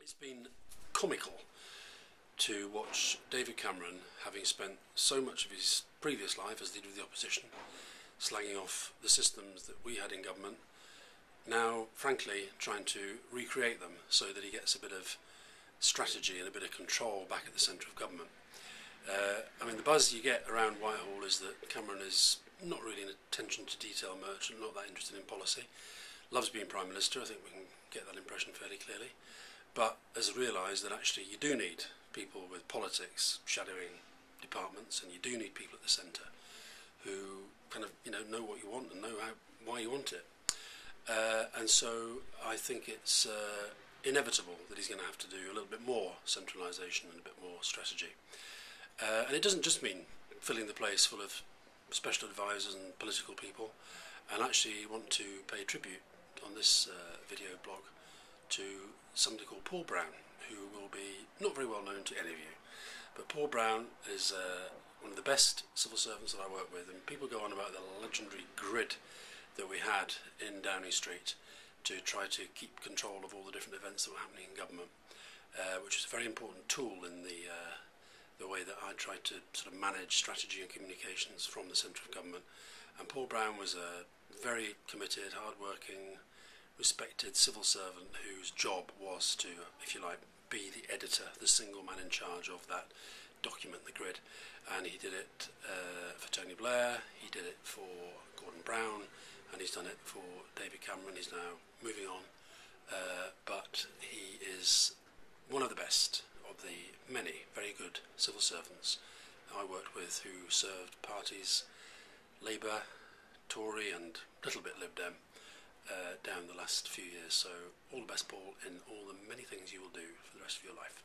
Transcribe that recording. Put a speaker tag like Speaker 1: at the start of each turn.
Speaker 1: It's been comical to watch David Cameron, having spent so much of his previous life as leader of the opposition, slagging off the systems that we had in government, now frankly trying to recreate them so that he gets a bit of strategy and a bit of control back at the centre of government. I mean, the buzz you get around Whitehall is that Cameron is not really an attention to detail merchant, not that interested in policy, loves being Prime Minister. I think we can get that impression fairly clearly, but has realised that actually you do need people with politics shadowing departments, and you do need people at the centre who kind of know what you want and know why you want it. And so I think it's inevitable that he's going to have to do a little bit more centralisation and a bit more strategy. And it doesn't just mean filling the place full of special advisors and political people, and actually want to pay tribute on this video blog to somebody called Paul Brown, who will be not very well known to any of you. But Paul Brown is one of the best civil servants that I work with, and people go on about the legendary grid that we had in Downing Street to try to keep control of all the different events that were happening in government, which is a very important tool in the way that I tried to sort of manage strategy and communications from the centre of government. And Paul Brown was a very committed, hard-working, respected civil servant whose job was to, if you like, be the editor, the single man in charge of that document, the grid. And he did it for Tony Blair, he did it for Gordon Brown, and he's done it for David Cameron. He's now moving on, but he is one of the best of the many very good civil servants I worked with who served parties, Labour, Tory and a little bit Lib Dem, down the last few years. So all the best, Paul, in all the many things you will do for the rest of your life.